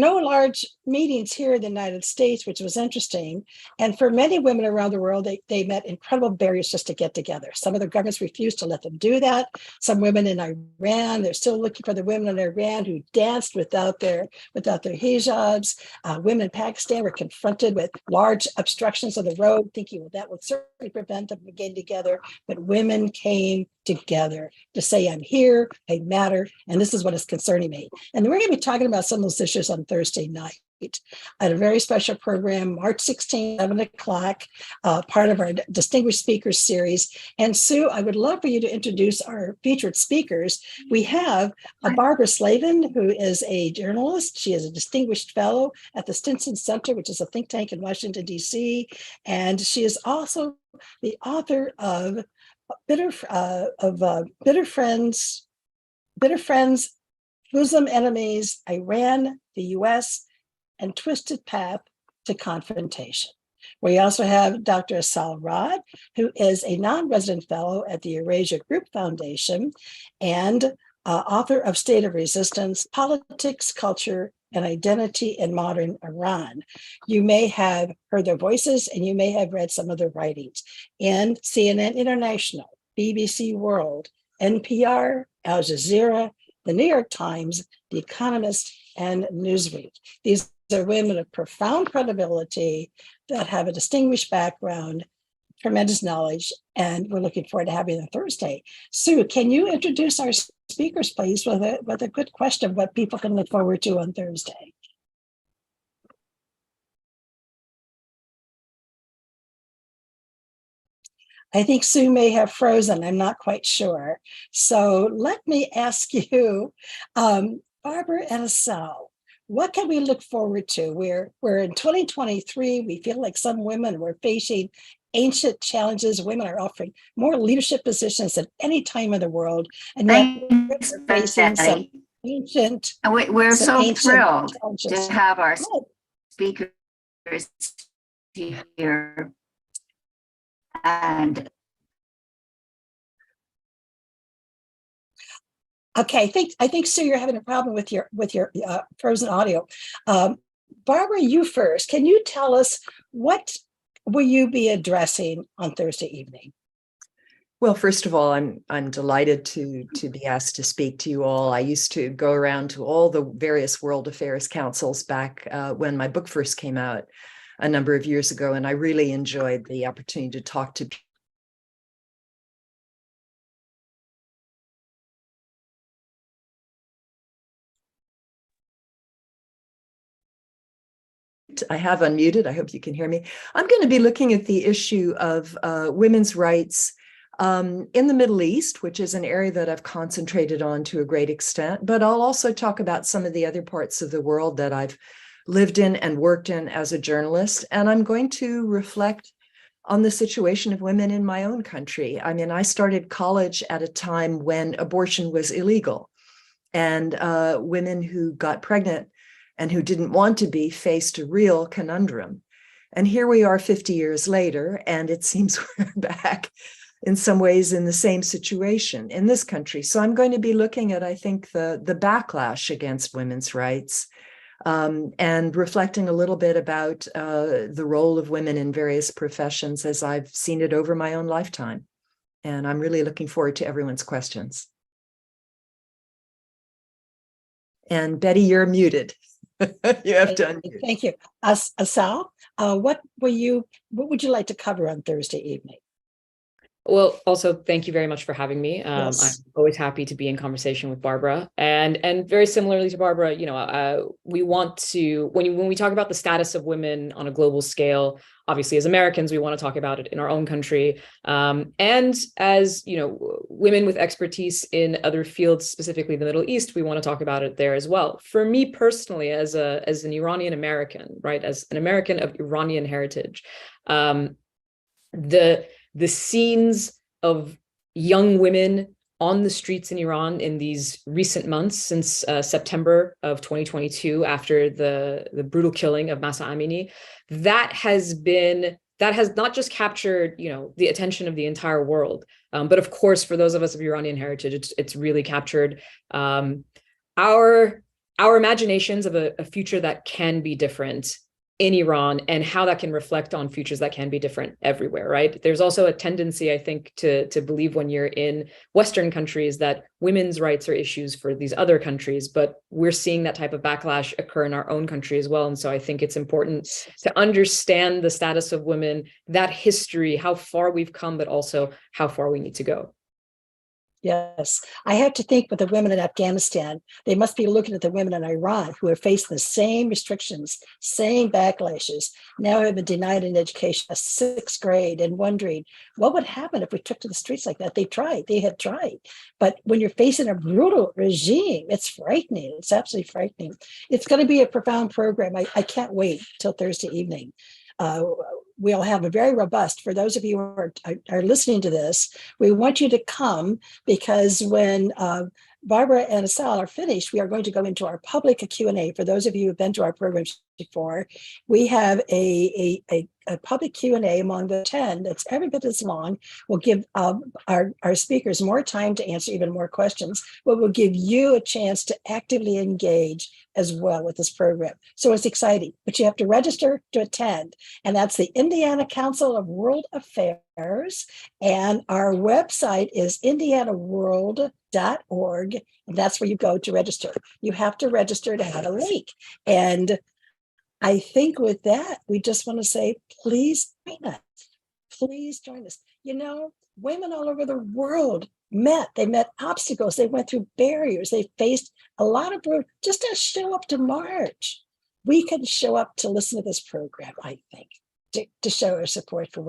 no large meetings here in the United States, which was interesting. And for many women around the world, they met incredible barriers just to get together. Some of the governments refused to let them do that. Some women in Iran, they're still looking for the women in Iran who danced without their hijabs. Women in Pakistan were confronted with large obstructions of the road, thinking, well, that would certainly prevent them from getting together. But women came together to say, I'm here, I matter, and this is what is concerning me. And we're going to be talking about some of those issues on Thursday night at a very special program, March 16th, 7 o'clock, part of our Distinguished Speakers series. And Sue, I would love for you to introduce our featured speakers. We have Barbara Slavin, who is a journalist. She is a distinguished fellow at the Stinson Center, which is a think tank in Washington, D.C. And she is also the author of Bitter Friends, Bosom Enemies, Iran, the U.S., and Twisted Path to Confrontation. We also have Dr. Assal, who is a non-resident fellow at the Eurasia Group Foundation and author of State of Resistance, Politics, Culture, and Identity in Modern Iran. You may have heard their voices and you may have read some of their writings in CNN International, BBC World, NPR, Al Jazeera, the New York Times, The Economist, and Newsweek. These are women of profound credibility that have a distinguished background, tremendous knowledge, and we're looking forward to having them Thursday. Sue, can you introduce our speakers, please, with a good question of what people can look forward to on Thursday? I think Sue may have frozen. I'm not quite sure. So let me ask you, Barbara and Assal, what can we look forward to? We're in 2023. We feel like some women were facing ancient challenges. Women are offering more leadership positions than any time in the world. And yet we're facing some ancient. We're so thrilled to have our speakers here. And okay, I think Sue, you're having a problem with your frozen audio. Barbara, you first. Can you tell us what will you be addressing on Thursday evening? Well, first of all, I'm delighted to be asked to speak to you all. I used to go around to all the various World Affairs Councils back when my book first came out a number of years ago, and I really enjoyed the opportunity to talk to people. I have unmuted. I hope you can hear me. I'm going to be looking at the issue of women's rights in the Middle East, which is an area that I've concentrated on to a great extent, but I'll also talk about some of the other parts of the world that I've lived in and worked in as a journalist. And I'm going to reflect on the situation of women in my own country. I mean, I started college at a time when abortion was illegal, and women who got pregnant and who didn't want to be faced a real conundrum. And here we are 50 years later, and it seems we're back in some ways in the same situation in this country. So I'm going to be looking at, I think, the backlash against women's rights, and reflecting a little bit about the role of women in various professions as I've seen it over my own lifetime. And I'm really looking forward to everyone's questions. And Betty, you're muted. You have to unmute. Thank you. Assal, what would you like to cover on Thursday evening? Well, also, thank you very much for having me. Yes. I'm always happy to be in conversation with Barbara. And very similarly to Barbara, you know, we want to, when we talk about the status of women on a global scale, obviously as Americans, we want to talk about it in our own country. And as, you know, women with expertise in other fields, specifically the Middle East, we want to talk about it there as well. For me personally, as an Iranian American, right, as an American of Iranian heritage, the scenes of young women on the streets in Iran in these recent months since September of 2022, after the brutal killing of Mahsa Amini, that has not just captured, you know, the attention of the entire world, but of course, for those of us of Iranian heritage, it's really captured our our imaginations of a future that can be different in Iran and how that can reflect on futures that can be different everywhere, right? There's also a tendency, I think, to believe when you're in Western countries that women's rights are issues for these other countries, but we're seeing that type of backlash occur in our own country as well. And so I think it's important to understand the status of women, that history, how far we've come, but also how far we need to go. Yes, I have to think with the women in Afghanistan, they must be looking at the women in Iran who are facing the same restrictions, same backlashes, now have been denied an education, a 6th grade, and wondering what would happen if we took to the streets like that. They had tried. But when you're facing a brutal regime, it's frightening. It's absolutely frightening. It's going to be a profound program. I can't wait till Thursday evening. We'll have a very robust, for those of you who are listening to this, we want you to come because when Barbara and Assal are finished, we are going to go into our public Q&A. For those of you who have been to our programs before, we have a public Q&A among the 10 that's every bit as long. We'll give our speakers more time to answer even more questions, but we'll give you a chance to actively engage as well with this program. So it's exciting, but you have to register to attend. And that's the Indiana Council of World Affairs. And our website is indianaworld.org. And that's where you go to register. You have to register to have a link. And I think with that, we just want to say, please join us. Please join us. You know, women all over the world they met obstacles. They went through barriers. They faced a lot of work just to show up to march. We can show up to listen to this program, I think, to show our support for women.